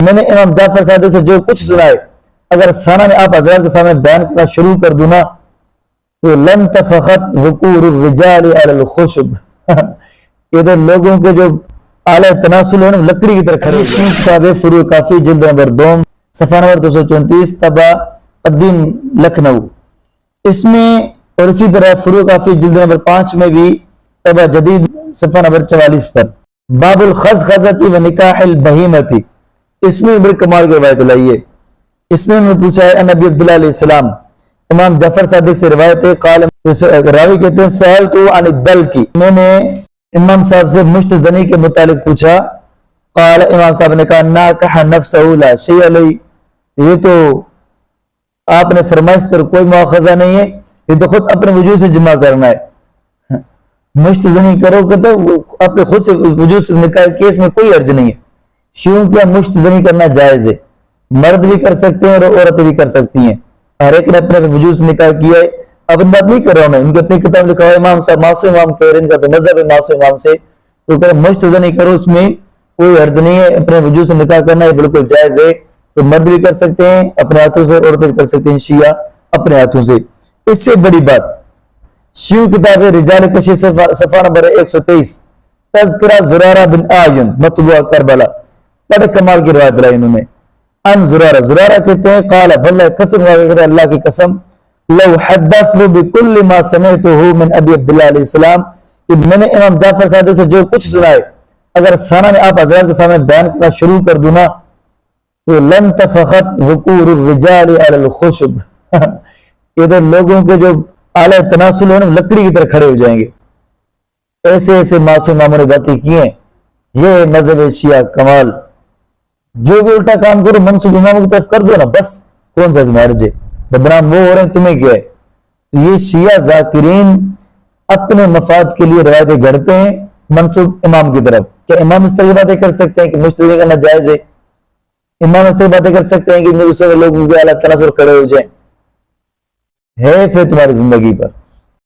میں نے امام جعفر صادق سے جو کچھ سنا ہے اگر سانہ میں آپ حضرات کے سامنے بیان کرنا شروع کر دوں نا تو لن تفخت ذکور الرجال علی الخشب ادھر لوگوں کے جو اعلی تناسل ہے نا لکڑی کی طرح کھڑے ہیں. کتاب فروع کافی جلد نمبر 2 صفحہ نمبر 234 طبع قدیم لکھنؤ. اس میں اور اسی طرح فروع کافی جلد نمبر 5 میں بھی طبع جدید صفحہ نمبر 44 پر باب الخزخزۃ و نکاح البہیمۃ. اس میں بڑی کمال کی روایت لائی ہے. اس میں انہوں نے پوچھا ہے نبی عبداللہ علیہ السلام امام جعفر صادق سے روایت ہے قال راوی کہتے ہیں سألت عن الدل کی میں نے امام صاحب سے مشت زنی کے متعلق پوچھا. قال امام صاحب نے کہا ناکح نفسہ لا شیء علیہ یہ تو آپ نے فرمایا اس پر کوئی مواخذہ نہیں ہے یہ تو خود اپنے وجود سے جمع کرنا ہے. مشت زنی کرو کہ تو اپنے خود سے وجود سے نکاح کیس میں کوئی حرج نہیں ہے. شیعوں کیا مشت زنی کرنا جائز ہے مرد بھی کر سکتے ہیں اور عورتیں بھی کر سکتی ہیں. ہر ایک نے اپنے وجود سے نکاح کیا ہے. اب ان بات نہیں کر رہا ہوں میں ان کی اپنی کتاب لکھا ہے امام صاحب معصوم امام کہہ رہے ہیں ان کا تو مذہب ہے معصوم امام سے تو کہ مشت زنی کرو اس میں کوئی حرج نہیں ہے. اپنے وجود سے نکاح کرنا یہ بالکل جائز ہے. تو مرد بھی کر سکتے ہیں اپنے ہاتھوں سے عورتیں بھی کر سکتے ہیں شیعہ اپنے ہاتھوں سے. اس سے بڑی بات شیعہ کتاب رجال کشی صفحہ نمبر 123 تذکرہ زرارہ بن آئین مطبوع کربلا بڑے کمال کی روایت لائی انہوں نے. ان زرارہ کہتے ہیں قال واللہ قسم اللہ کی قسم لو حدثت بكل ما سمعته من ابی عبداللہ علیہ السلام کہ میں نے امام جعفر صادق سے جو کچھ سنا ہے اگر سانہ میں آپ حضرات کے سامنے بیان کرنا شروع کر دوں نا تو لن تفخت ذکور الرجال علی الخشب ادھر لوگوں کے جو اعلی تناسل ہے نا لکڑی کی طرح کھڑے ہو جائیں گے. ایسے ایسے معصوم اماموں نے باتیں کی ہیں. یہ مذہب شیعہ کمال. جو بھی الٹا کام کرو منصوب اماموں کی طرف کر دو نا بس کون سا مارج ہے بدنام وہ ہو رہے ہیں تمہیں کیا ہے. یہ شیعہ ذاکرین اپنے مفاد کے لیے روایتیں گھڑتے ہیں منصوب امام کی طرف. کیا امام اس طرح کی باتیں کر سکتے ہیں کہ مشتری کرنا جائز ہے؟ امام اس طرح باتیں کر سکتے ہیں کہ دوسرے لوگوں کے اعلیٰ تناسل کھڑے ہو جائیں؟ ہے پھر تمہاری زندگی پر